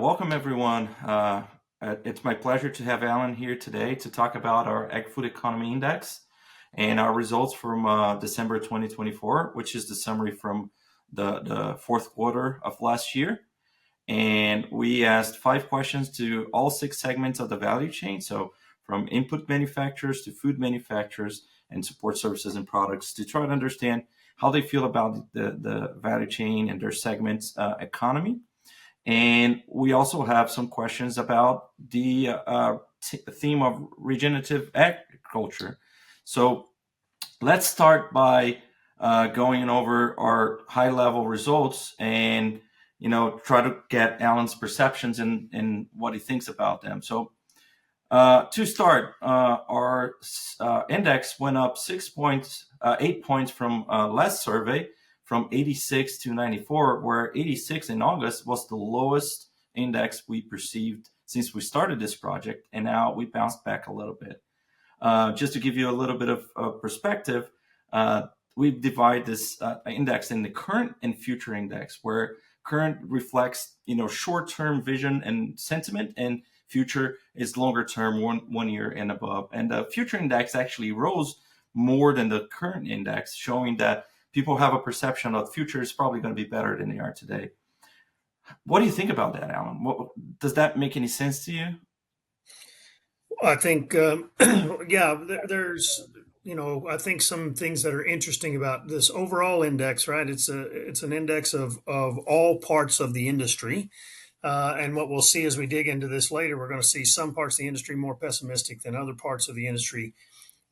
Welcome, everyone. It's my pleasure to have Allan here today to talk about our Agri-Food Economy Index and our results from December 2024, which is the summary from the fourth quarter of last year. And we asked 5 questions to all 6 segments of the value chain. So from input manufacturers to food manufacturers and support services and products to try to understand how they feel about the value chain and their segments economy. And we also have some questions about the theme of regenerative agriculture. So let's start by going over our high-level results and try to get Allan's perceptions and what he thinks about them. So to start, our index went up 8 points from last survey, from 86 to 94, where 86 in August was the lowest index we perceived since we started this project, and now we bounced back a little bit. Just to give you a little bit of perspective, we divide this index in the current and future index, where current reflects short-term vision and sentiment, and future is longer term, one year and above. And the future index actually rose more than the current index, showing that people have a perception of the future is probably going to be better than they are today. What do you think about that, Allan? Does that make any sense to you? I think, there's, I think some things that are interesting about this overall index, right? It's an index of all parts of the industry. And what we'll see as we dig into this later, we're going to see some parts of the industry more pessimistic than other parts of the industry.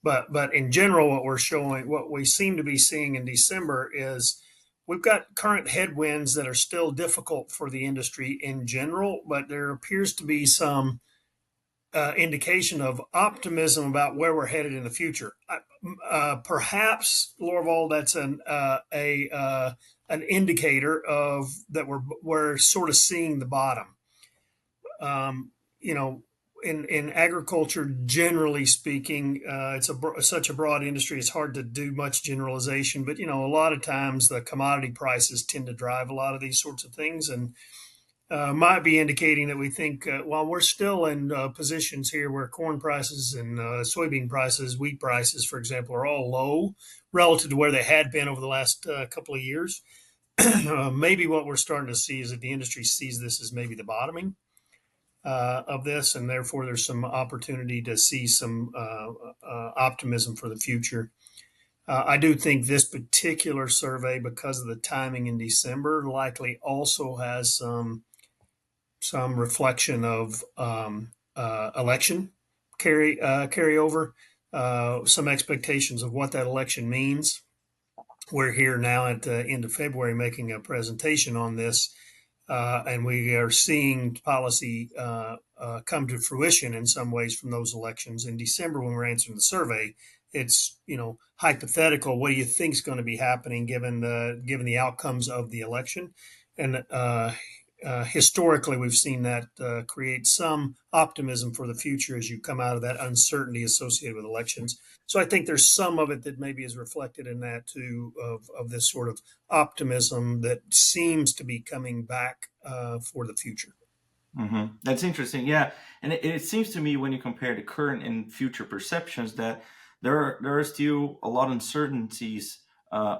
But in general, what we seem to be seeing in December is we've got current headwinds that are still difficult for the industry in general, but there appears to be some indication of optimism about where we're headed in the future. Perhaps, Lourival, that's an indicator of that we're sort of seeing the bottom. In agriculture, generally speaking, it's such a broad industry. It's hard to do much generalization, but a lot of times the commodity prices tend to drive a lot of these sorts of things, and might be indicating that we think while we're still in positions here where corn prices and soybean prices, wheat prices, for example, are all low relative to where they had been over the last couple of years. Maybe what we're starting to see is that the industry sees this as maybe the bottoming of this, and therefore there's some opportunity to see some optimism for the future. I do think this particular survey, because of the timing in December, likely also has some reflection of election carryover, some expectations of what that election means. We're here now at the end of February making a presentation on this. And we are seeing policy come to fruition in some ways from those elections. In December, when we're answering the survey, it's hypothetical. What do you think is going to be happening given the outcomes of the election? And historically, we've seen that create some optimism for the future as you come out of that uncertainty associated with elections. So I think there's some of it that maybe is reflected in that too, of this sort of optimism that seems to be coming back for the future. Mm-hmm. That's interesting. Yeah. And it seems to me when you compare the current and future perceptions that there are still a lot of uncertainties,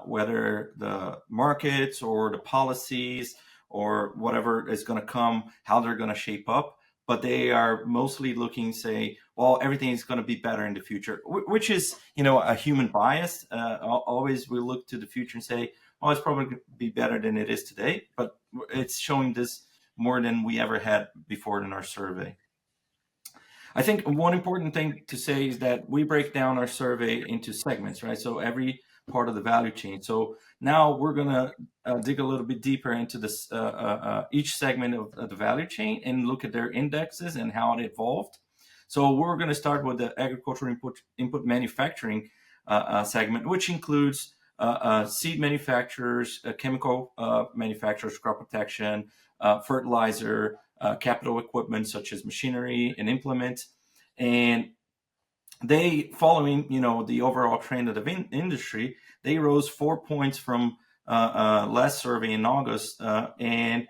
whether the markets or the policies or whatever is going to come, how they're going to shape up. But they are mostly looking, say, well, everything is going to be better in the future, which is, a human bias. Always we look to the future and say, well, it's probably going to be better than it is today. But it's showing this more than we ever had before in our survey. I think one important thing to say is that we break down our survey into segments, right? So every part of the value chain. So now we're going to dig a little bit deeper into this each segment of the value chain and look at their indexes and how it evolved. So we're going to start with the agricultural input manufacturing segment, which includes seed manufacturers, chemical manufacturers, crop protection, fertilizer, capital equipment such as machinery and implements. And they, following the overall trend of the industry, they rose 4 points from last survey in August. And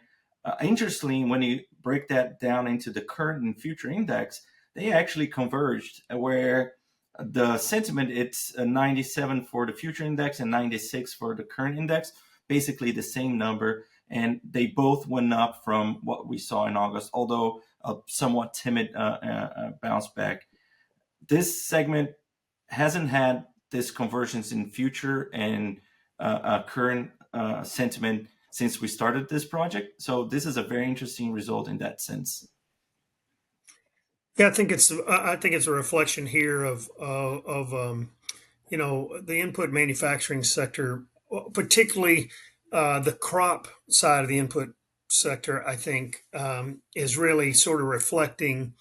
interestingly, when you break that down into the current and future index, they actually converged where the sentiment it's 97 for the future index and 96 for the current index, basically the same number, and they both went up from what we saw in August, although a somewhat timid bounce back. This segment hasn't had this convergence in future and current sentiment since we started this project. So this is a very interesting result in that sense. Yeah, I think it's a reflection here of the input manufacturing sector, particularly the crop side of the input sector. I think is really sort of reflecting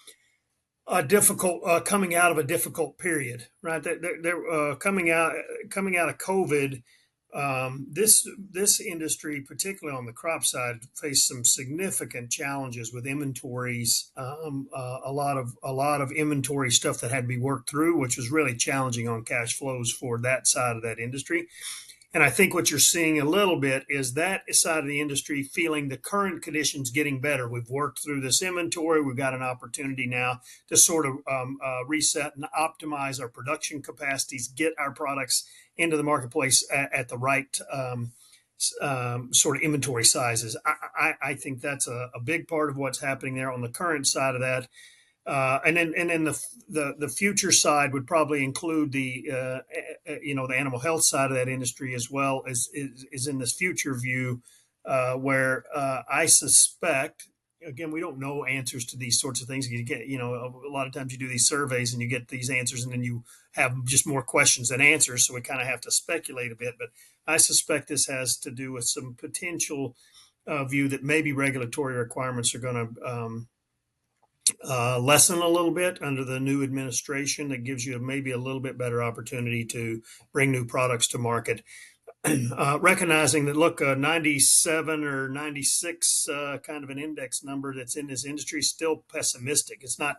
a difficult coming out of a difficult period, right? They're coming out of COVID. This industry, particularly on the crop side, faced some significant challenges with inventories. A lot of inventory stuff that had to be worked through, which was really challenging on cash flows for that side of that industry. And I think what you're seeing a little bit is that side of the industry feeling the current conditions getting better. We've worked through this inventory. We've got an opportunity now to sort of reset and optimize our production capacities, get our products into the marketplace at the right sort of inventory sizes. I think that's a big part of what's happening there on the current side of that. And then the future side would probably include the animal health side of that industry as well as is in this future view where I suspect, again, we don't know answers to these sorts of things. You get a lot of times you do these surveys and you get these answers and then you have just more questions than answers, so we kind of have to speculate a bit. But I suspect this has to do with some potential view that maybe regulatory requirements are going to lessen a little bit under the new administration. That gives you maybe a little bit better opportunity to bring new products to market. Recognizing that, look, 97 or 96 kind of an index number that's in this industry is still pessimistic. It's not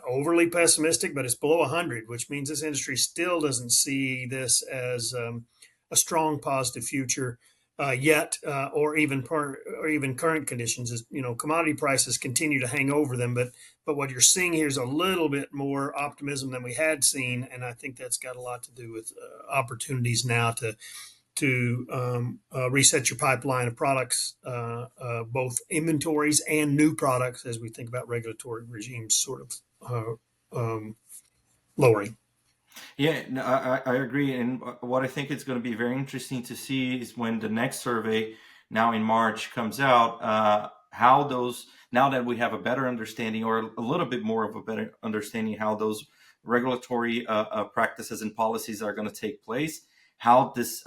overly pessimistic, but it's below 100, which means this industry still doesn't see this as a strong positive future yet, or even current conditions. Is commodity prices continue to hang over them, but what you're seeing here is a little bit more optimism than we had seen, and I think that's got a lot to do with opportunities now to reset your pipeline of products, both inventories and new products, as we think about regulatory regimes sort of lowering. Yeah, no, I agree. And what I think is going to be very interesting to see is when the next survey, now in March, comes out, how those, now that we have a better understanding or a little bit more of a better understanding how those regulatory practices and policies are going to take place, how this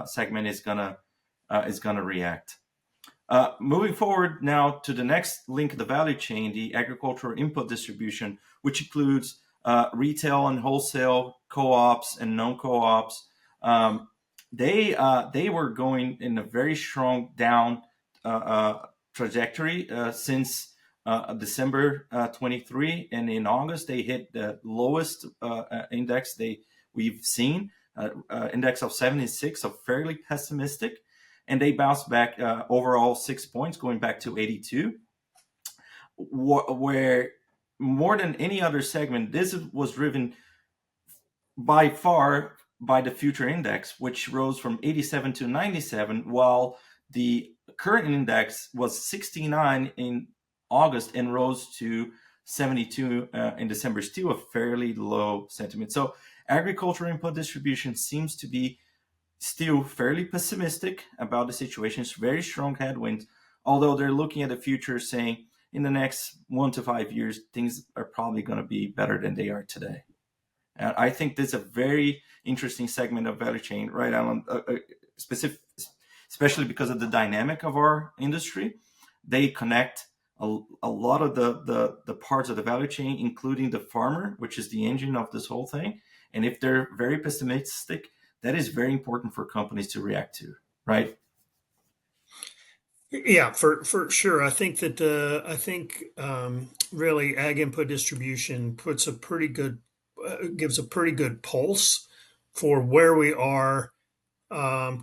segment is gonna react. Moving forward now to the next link of the value chain, the agricultural input distribution, which includes retail and wholesale, co-ops and non-co-ops. They were going in a very strong down trajectory since December 23, and in August they hit the lowest index we've seen, index of 76, so fairly pessimistic, and they bounced back overall 6 points, going back to 82, where more than any other segment, this was driven by far by the future index, which rose from 87 to 97, while the current index was 69 in August and rose to 72 in December, still a fairly low sentiment. So agricultural input distribution seems to be still fairly pessimistic about the situation. It's very strong headwinds, although they're looking at the future saying in the next 1 to 5 years, things are probably going to be better than they are today. And I think this is a very interesting segment of value chain, right, Allan? Especially because of the dynamic of our industry. They connect a lot of the parts of the value chain, including the farmer, which is the engine of this whole thing. And if they're very pessimistic, that is very important for companies to react to, right? Yeah, for sure. I think really ag input distribution puts a pretty good gives a pretty good pulse for where we are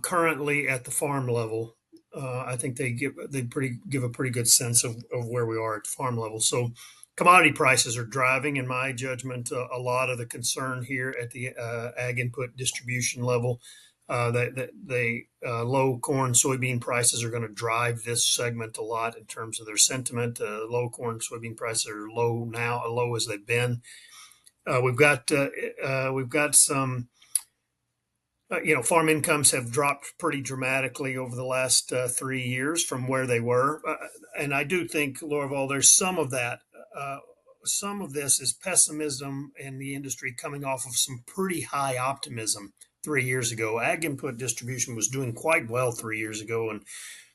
currently at the farm level. I think give a pretty good sense of where we are at farm level. So commodity prices are driving, in my judgment, a lot of the concern here at the ag input distribution level. That they low corn soybean prices are going to drive this segment a lot in terms of their sentiment. Low corn soybean prices are low now, low as they've been. We've got some farm incomes have dropped pretty dramatically over the last 3 years from where they were. And I do think, Lourival, there's some of that. Some of this is pessimism in the industry coming off of some pretty high optimism 3 years ago. Ag input distribution was doing quite well 3 years ago. And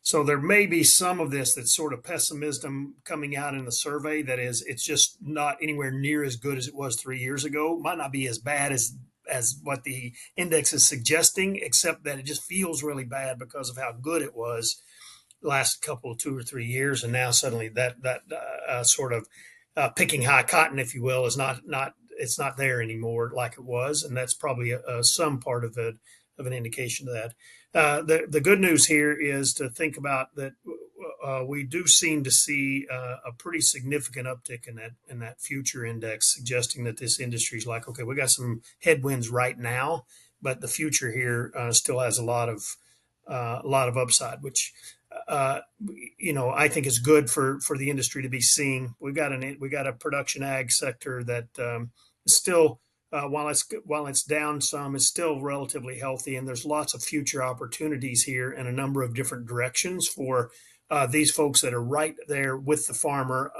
so there may be some of this that's sort of pessimism coming out in the survey that is, it's just not anywhere near as good as it was 3 years ago. Might not be as bad as what the index is suggesting, except that it just feels really bad because of how good it was last couple 2 or 3 years, and now suddenly that sort of picking high cotton, if you will, is not it's not there anymore like it was, and that's probably some part of it of an indication of that. The good news here is to think about that we do seem to see a pretty significant uptick in that future index, suggesting that this industry is like, okay, we got some headwinds right now, but the future here still has a lot of upside, which uh, I think is good for the industry to be seeing. We got a production ag sector that is still while it's down some, it's still relatively healthy, and there's lots of future opportunities here in a number of different directions for these folks that are right there with the farmer,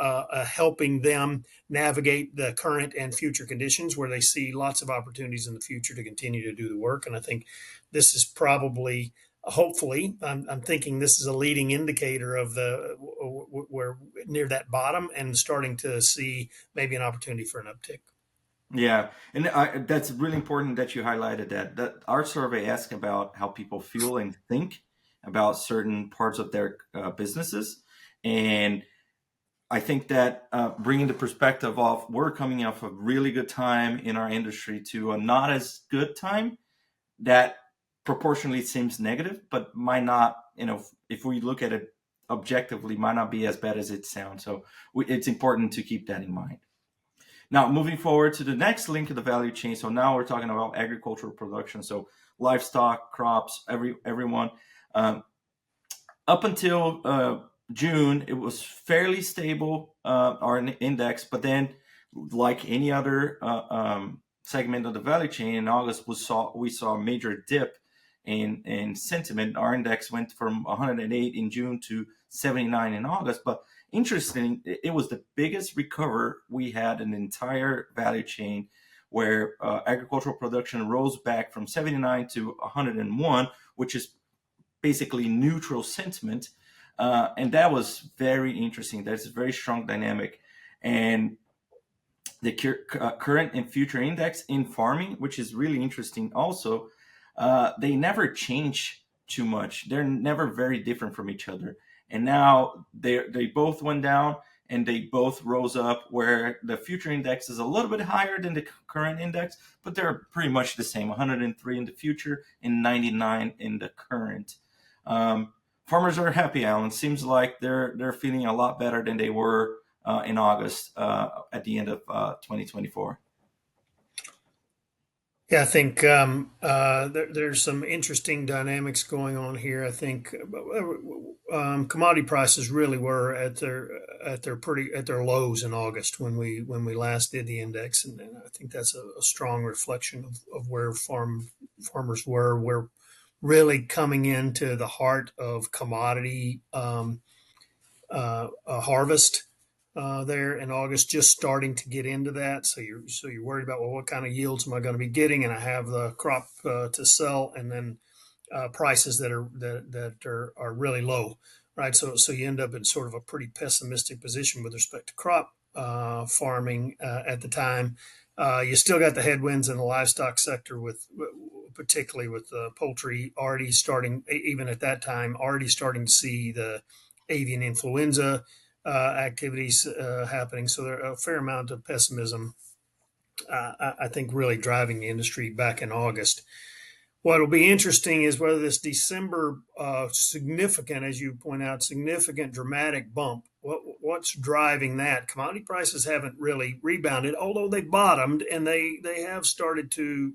helping them navigate the current and future conditions, where they see lots of opportunities in the future to continue to do the work. And I think this is probably, hopefully, I'm thinking this is a leading indicator of we're near that bottom and starting to see maybe an opportunity for an uptick. Yeah, and that's really important that you highlighted that our survey asked about how people feel and think about certain parts of their businesses, and I think that bringing the perspective of we're coming off a really good time in our industry to a not as good time, that proportionally seems negative, but might not, if we look at it objectively, might not be as bad as it sounds. So it's important to keep that in mind. Now, moving forward to the next link of the value chain. So now we're talking about agricultural production. So livestock, crops, everyone. Um, Up until June, it was fairly stable, our index. But then, like any other segment of the value chain, in August we saw a major dip in sentiment. Our index went from 108 in June to 79 in August. But interesting, it was the biggest recover we had in the entire value chain, where agricultural production rose back from 79 to 101, which is basically neutral sentiment. And that was very interesting. That's a very strong dynamic. And the current and future index in farming, which is really interesting also, they never change too much. They're never very different from each other. And now they both went down and they both rose up, where the future index is a little bit higher than the current index, but they're pretty much the same, 103 in the future and 99 in the current. Farmers are happy, Allan. Seems like they're feeling a lot better than they were in August at the end of 2024. Yeah, I think there's some interesting dynamics going on here. I think commodity prices really were at their lows in August when we last did the index, and I think that's a strong reflection of where farmers were. We're really coming into the heart of commodity harvest there in August, just starting to get into that. So you're worried about, well, what kind of yields am I going to be getting, and I have the crop to sell, and then prices that are really low, right? So you end up in sort of a pretty pessimistic position with respect to crop farming at the time. You still got the headwinds in the livestock sector particularly with poultry already starting, even at that time, already starting to see the avian influenza activities happening. So there are a fair amount of pessimism, I think, really driving the industry back in August. What'll be interesting is whether this December significant, as you point out, significant dramatic bump. What's driving that? Commodity prices haven't really rebounded, although they bottomed and they have started to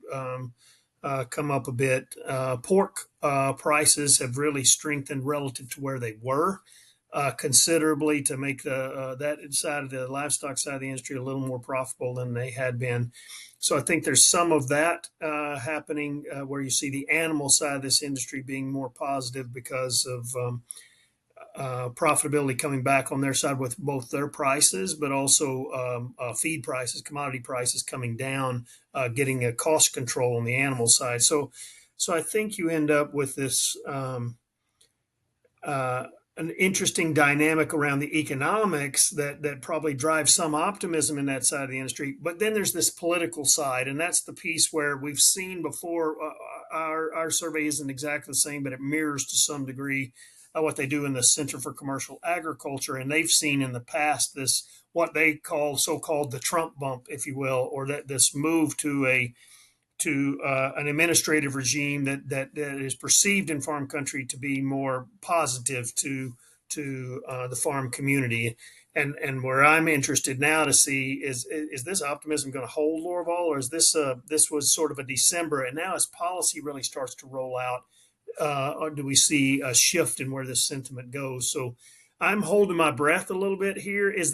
come up a bit. Pork prices have really strengthened relative to where they were considerably to make that side of the livestock side of the industry a little more profitable than they had been. So I think there's some of that happening where you see the animal side of this industry being more positive because of profitability coming back on their side with both their prices, but also feed prices, commodity prices coming down, getting a cost control on the animal side. So I think you end up with this uh, an interesting dynamic around the economics that probably drives some optimism in that side of the industry. But then there's this political side, and that's the piece where we've seen before. Our survey isn't exactly the same, but it mirrors to some degree what they do in the Center for Commercial Agriculture, and they've seen in the past this what they call so-called the Trump bump, if you will, or that this move to an administrative regime that is perceived in farm country to be more positive to the farm community. And where I'm interested now to see is this optimism going to hold, Lourival, or is this was sort of a December, and now as policy really starts to roll out, or do we see a shift in where this sentiment goes? So I'm holding my breath a little bit here. Mhm. Is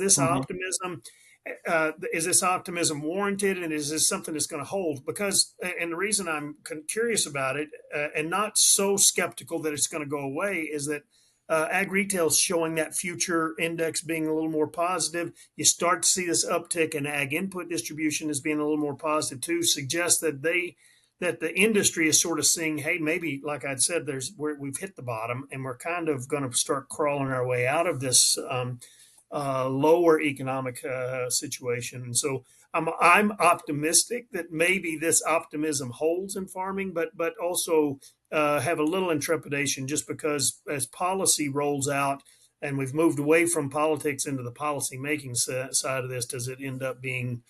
this optimism warranted, and is this something that's going to hold? Because, and the reason I'm curious about it and not so skeptical that it's going to go away is that ag retail is showing that future index being a little more positive. You start to see this uptick in ag input distribution as being a little more positive too. Suggests that the industry is sort of seeing, hey, maybe like I'd said, we've hit the bottom, and we're kind of going to start crawling our way out of this lower economic situation. And so I'm optimistic that maybe this optimism holds in farming, but also have a little intrepidation just because as policy rolls out and we've moved away from politics into the policy making side of this, does it end up being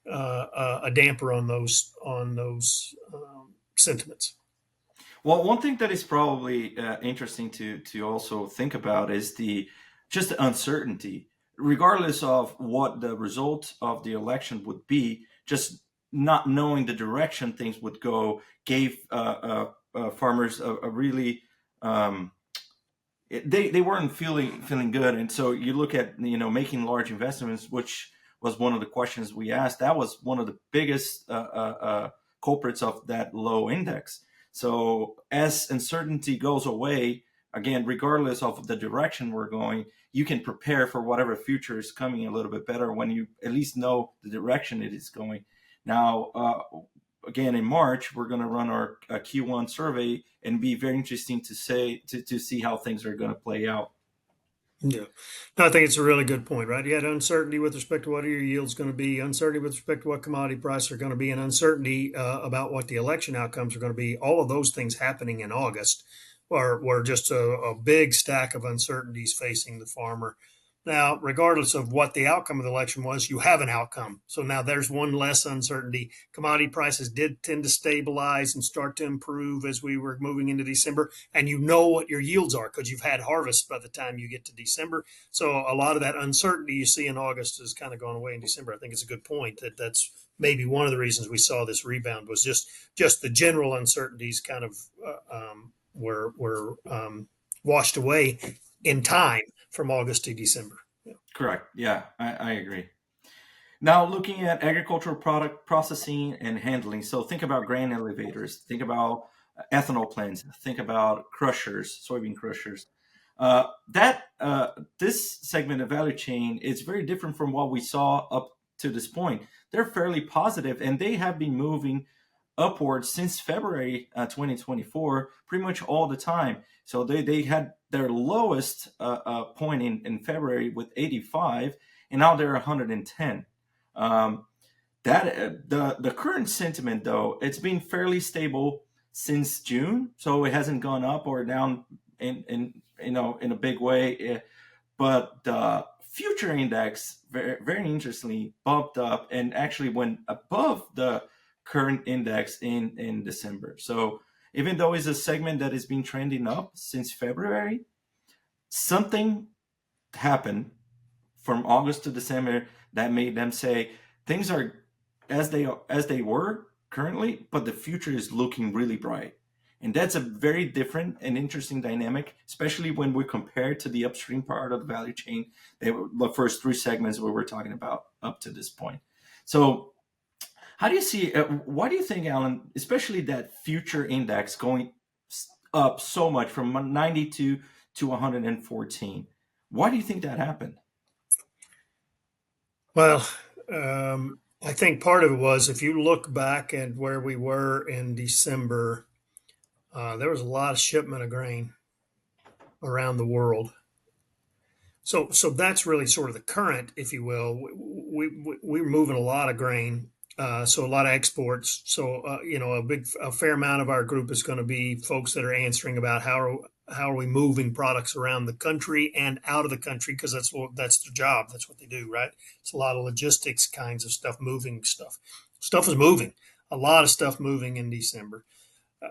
a damper on those sentiments? Well, one thing that is probably interesting to also think about is the just the uncertainty, regardless of what the result of the election would be. Just not knowing the direction things would go gave farmers a really they weren't feeling good, and so you look at making large investments, which was one of the questions we asked. That was one of the biggest culprits of that low index. So as uncertainty goes away, again, regardless of the direction we're going, you can prepare for whatever future is coming a little bit better when you at least know the direction it is going. Now, again, in March, we're going to run our Q1 survey, and be very interesting to see how things are going to play out. Yeah. No, I think it's a really good point, right? You had uncertainty with respect to what your yield's going to be, uncertainty with respect to what commodity prices are going to be, and uncertainty about what the election outcomes are going to be. All of those things happening in August were just a big stack of uncertainties facing the farmer. Now, regardless of what the outcome of the election was, you have an outcome. So now there's one less uncertainty. Commodity prices did tend to stabilize and start to improve as we were moving into December, and you know what your yields are because you've had harvest by the time you get to December. So a lot of that uncertainty you see in August has kind of gone away in December. I think it's a good point that's maybe one of the reasons we saw this rebound was just the general uncertainties kind of were washed away in time from August to December. Yeah. Correct. Yeah, I agree. Now, looking at agricultural product processing and handling. So think about grain elevators, think about ethanol plants, think about crushers, soybean crushers. That This segment of value chain is very different from what we saw up to this point. They're fairly positive, and they have been moving upwards since February 2024, pretty much all the time. So they had their lowest point in February with 85, and now they're 110. Um, the current sentiment, though, it's been fairly stable since June, so it hasn't gone up or down in a big way. But the future index, very interestingly, bumped up and actually went above the current index in December. So even though it's a segment that has been trending up since February, something happened from August to December that made them say things are as they were currently, but the future is looking really bright. And that's a very different and interesting dynamic, especially when we compare it to the upstream part of the value chain, the first three segments we were talking about up to this point. So how do you see, why do you think, Allan, especially that future index going up so much from 92 to 114? Why do you think that happened? Well, I think part of it was if you look back at where we were in December, there was a lot of shipment of grain around the world. So that's really sort of the current, if you will. We're moving a lot of grain, so a lot of exports. So a fair amount of our group is going to be folks that are answering about how are we moving products around the country and out of the country, because that's their job. That's what they do, right? It's a lot of logistics kinds of stuff, moving stuff. Stuff is moving. A lot of stuff moving in December.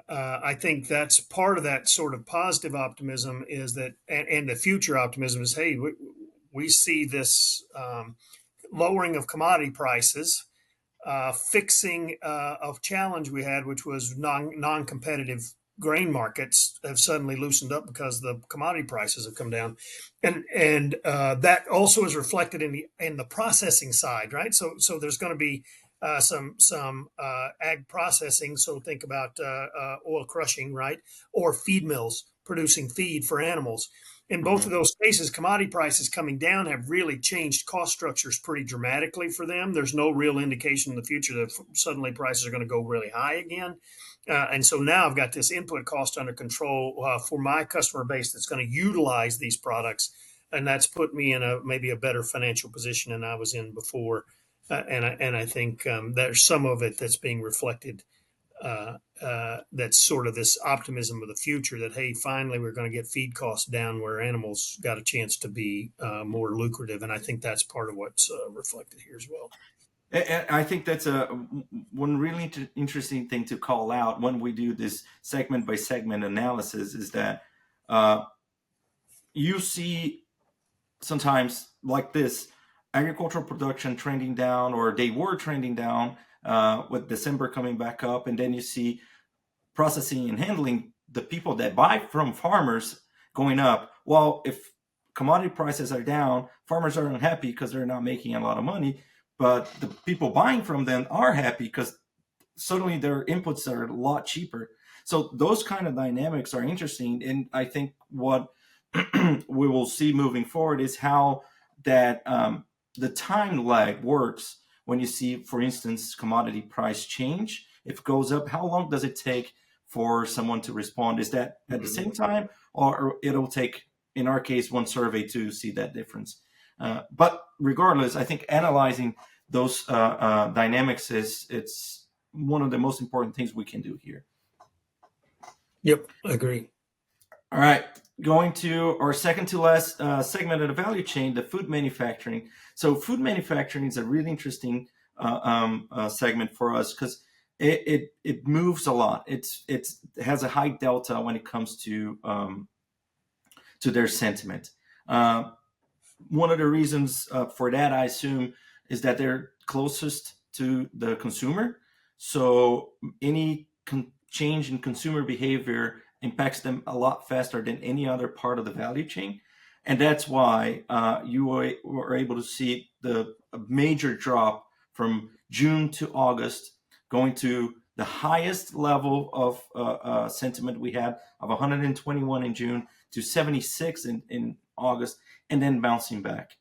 I think that's part of that sort of positive optimism is that, and the future optimism is, hey, we see this lowering of commodity prices, fixing of challenge we had, which was non-competitive grain markets have suddenly loosened up because the commodity prices have come down, and that also is reflected in the processing side, right? So there's going to be some ag processing. So think about oil crushing, right, or feed mills producing feed for animals. In both Mm-hmm. of those cases, commodity prices coming down have really changed cost structures pretty dramatically for them. There's no real indication in the future that suddenly prices are going to go really high again. And so now I've got this input cost under control for my customer base that's going to utilize these products. And that's put me in maybe a better financial position than I was in before. And I think there's some of it that's being reflected. That's sort of this optimism of the future that, hey, finally we're going to get feed costs down where animals got a chance to be more lucrative. And I think that's part of what's reflected here as well. I think that's one really interesting thing to call out when we do this segment by segment analysis is that uh, you see sometimes like this agricultural production trending down, or they were trending down with December coming back up, and then you see processing and handling, the people that buy from farmers, going up. Well, if commodity prices are down, farmers are unhappy because they're not making a lot of money, but the people buying from them are happy because suddenly their inputs are a lot cheaper. So those kind of dynamics are interesting, and I think what we will see moving forward is how that the time lag works when you see, for instance, commodity price change. If it goes up, how long does it take for someone to respond? Is that at the same time, or it'll take, in our case, one survey to see that difference? But regardless, I think analyzing those dynamics it's one of the most important things we can do here. Yep, I agree. All right, going to our second to last segment of the value chain, the food manufacturing. So food manufacturing is a really interesting segment for us because it moves a lot. It has a high delta when it comes to their sentiment. One of the reasons for that, I assume, is that they're closest to the consumer. So any change in consumer behavior impacts them a lot faster than any other part of the value chain. And that's why you were able to see the major drop from June to August, going to the highest level of sentiment we had of 121 in June to 76 in August, and then bouncing back.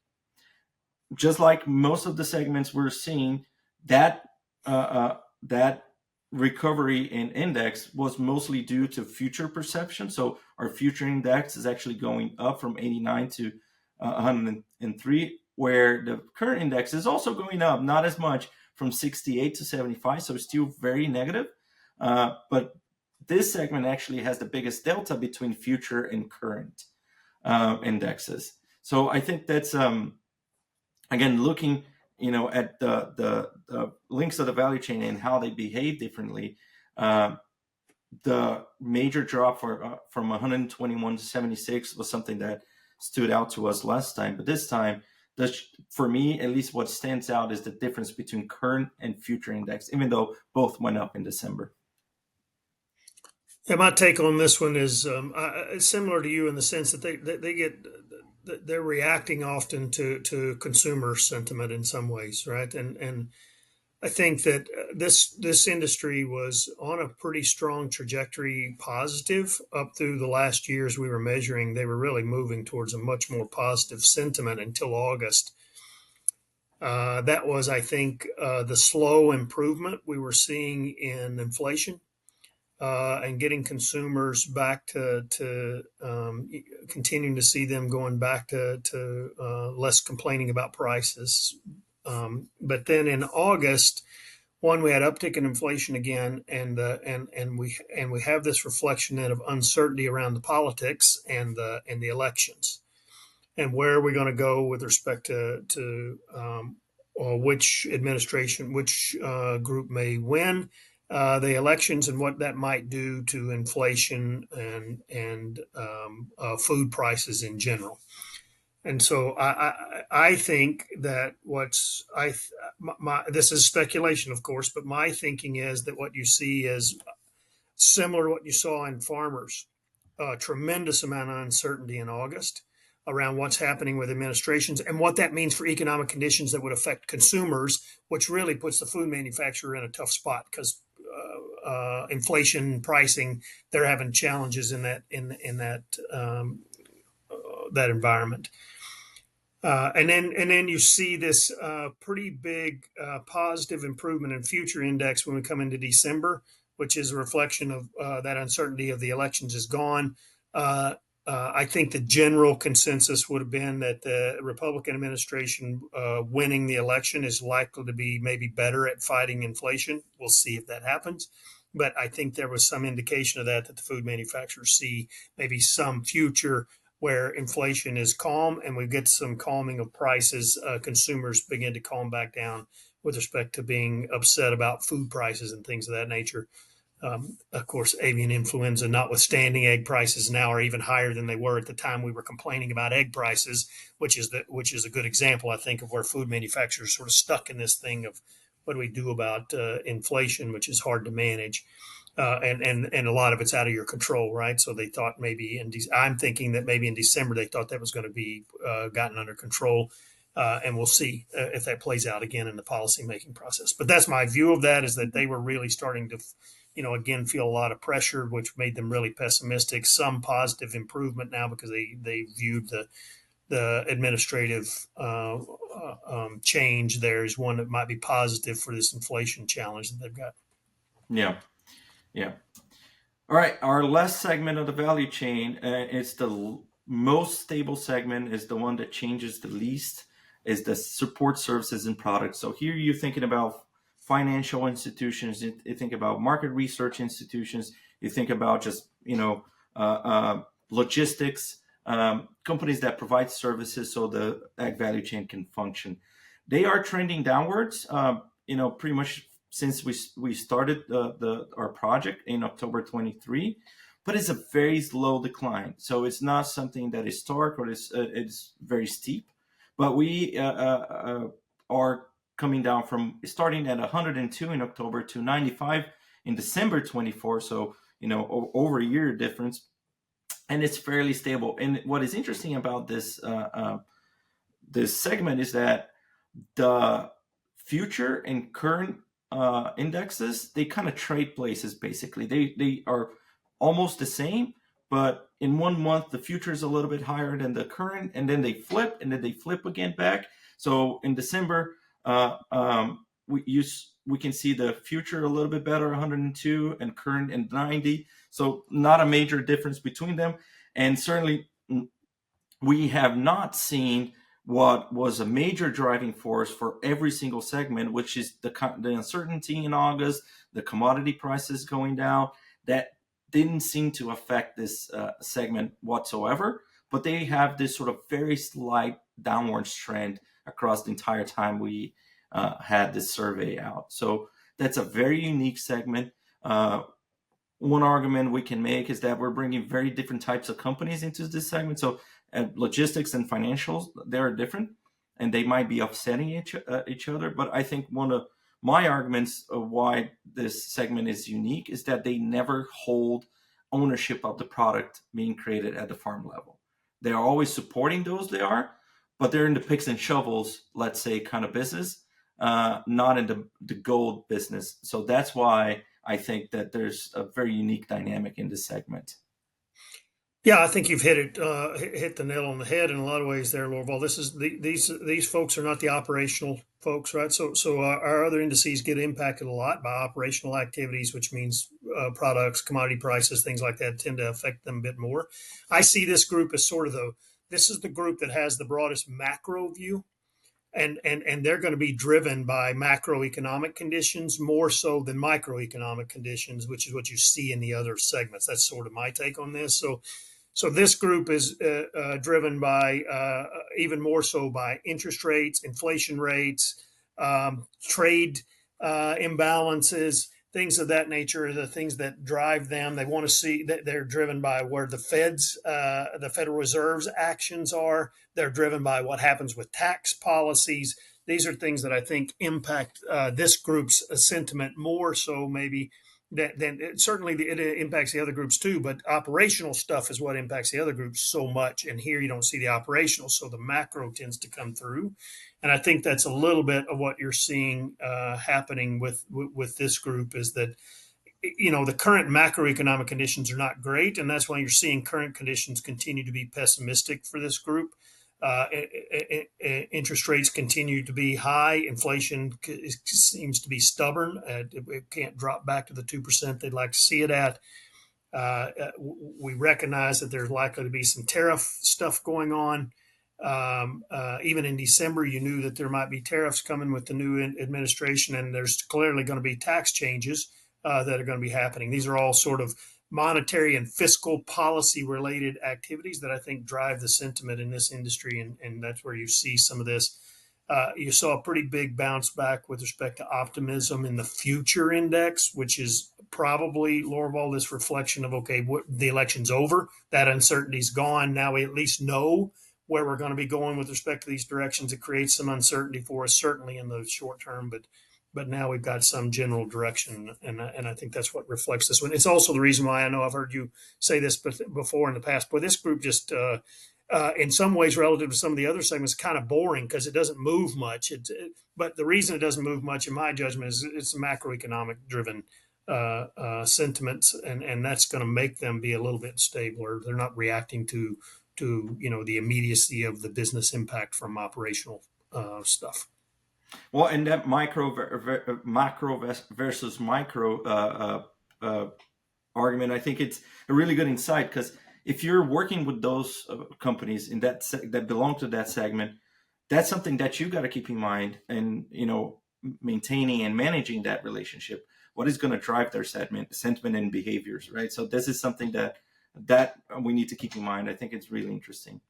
Just like most of the segments we're seeing, that that recovery in index was mostly due to future perception. So our future index is actually going up from 89 to 103, where the current index is also going up, not as much, from 68 to 75, so still very negative. But this segment actually has the biggest delta between future and current indexes. So I think that's again looking, at the links of the value chain and how they behave differently. the major drop from 121 to 76 was something that stood out to us last time. But this time, for me, at least what stands out is the difference between current and future index, even though both went up in December. Yeah, my take on this one is similar to you in the sense that they're reacting often to consumer sentiment in some ways, right? And I think that this industry was on a pretty strong trajectory, positive up through the last years we were measuring. They were really moving towards a much more positive sentiment until August. That was, I think, the slow improvement we were seeing in inflation and getting consumers back to continuing to see them going back to less complaining about prices. But then in August, one, we had uptick in inflation again, and we have this reflection then of uncertainty around the politics and the elections, and where are we going to go with respect to or which administration, which group may win the elections, and what that might do to inflation and food prices in general. And so I think that this is speculation, of course, but my thinking is that what you see is similar to what you saw in farmers. A tremendous amount of uncertainty in August around what's happening with administrations and what that means for economic conditions that would affect consumers, which really puts the food manufacturer in a tough spot because inflation pricing, they're having challenges in that environment. And then you see this pretty big positive improvement in future index when we come into December, which is a reflection of that uncertainty of the elections is gone. I think the general consensus would have been that the Republican administration winning the election is likely to be maybe better at fighting inflation. We'll see if that happens. But I think there was some indication of that the food manufacturers see maybe some future where inflation is calm and we get some calming of prices, consumers begin to calm back down with respect to being upset about food prices and things of that nature. Of course, avian influenza notwithstanding, egg prices now are even higher than they were at the time we were complaining about egg prices, which is a good example, I think, of where food manufacturers are sort of stuck in this thing of what do we do about inflation, which is hard to manage. And a lot of it's out of your control, right? So they thought maybe I'm thinking that maybe in December they thought that was going to be gotten under control, and we'll see if that plays out again in the policymaking process. But that's my view of that, is that they were really starting to, again, feel a lot of pressure, which made them really pessimistic. Some positive improvement now because they viewed the administrative change there as one that might be positive for this inflation challenge that they've got. Yeah, yeah. All right, our last segment of the value chain is the most stable segment, is the one that changes the least, is the support services and products. So here you're thinking about financial institutions, you think about market research institutions, you think about just, logistics, companies that provide services so the ag value chain can function. They are trending downwards, pretty much since we started our project in October 23, but it's a very slow decline. So it's not something that is stark or it's very steep, but we are coming down from starting at 102 in October to 95 in December 24. So, over a year difference, and it's fairly stable. And what is interesting about this segment is that the future and current indexes, they kind of trade places. Basically, they are almost the same, but in 1 month the future is a little bit higher than the current, and then they flip, and then they flip again back. So in December, we can see the future a little bit better, 102, and current and 90. So not a major difference between them, and certainly we have not seen what was a major driving force for every single segment, which is the uncertainty in August, the commodity prices going down. That didn't seem to affect this segment whatsoever, but they have this sort of very slight downwards trend across the entire time we had this survey out. So that's a very unique segment. one argument we can make is that we're bringing very different types of companies into this segment. So logistics and financials, they're different, and they might be offsetting each other. But I think one of my arguments of why this segment is unique is that they never hold ownership of the product being created at the farm level. They are always supporting those they are, but they're in the picks and shovels, let's say, kind of business, not in the gold business. So that's why I think that there's a very unique dynamic in this segment. Yeah, I think you've hit the nail on the head in a lot of ways there, Lourival. These folks are not the operational folks, right? So our other indices get impacted a lot by operational activities, which means products, commodity prices, things like that tend to affect them a bit more. I see this group as sort of this is the group that has the broadest macro view, and they're going to be driven by macroeconomic conditions more so than microeconomic conditions, which is what you see in the other segments. That's sort of my take on this. So this group is driven by even more so by interest rates, inflation rates, trade imbalances, things of that nature are the things that drive them. They want to see that they're driven by where the the Federal Reserve's actions are. They're driven by what happens with tax policies. These are things that I think impact this group's sentiment more so maybe then certainly it impacts the other groups too, but operational stuff is what impacts the other groups so much. And here you don't see the operational, so the macro tends to come through. And I think that's a little bit of what you're seeing happening with this group is that the current macroeconomic conditions are not great, and that's why you're seeing current conditions continue to be pessimistic for this group. Uh, Interest rates continue to be high. Inflation seems to be stubborn. It can't drop back to the 2% they'd like to see it at. We recognize that there's likely to be some tariff stuff going on. Even in December, you knew that there might be tariffs coming with the new administration, and there's clearly going to be tax changes that are going to be happening. These are all sort of monetary and fiscal policy related activities that I think drive the sentiment in this industry. And that's where you see some of this. You saw a pretty big bounce back with respect to optimism in the future index, which is probably, Lourival, this reflection of, okay, the election's over. That uncertainty's gone. Now we at least know where we're going to be going with respect to these directions. It creates some uncertainty for us, certainly in the short term, but now we've got some general direction, and I think that's what reflects this one. It's also the reason why I know I've heard you say this before in the past, but this group just, in some ways, relative to some of the other segments, kind of boring because it doesn't move much. But the reason it doesn't move much, in my judgment, is it's macroeconomic driven sentiments, and that's going to make them be a little bit stabler. They're not reacting to the immediacy of the business impact from operational stuff. Well, and that macro versus micro argument, I think it's a really good insight because if you're working with those companies in that belong to that segment, that's something that you got to keep in mind, and maintaining and managing that relationship. What is going to drive their sentiment and behaviors, right? So this is something that we need to keep in mind. I think it's really interesting.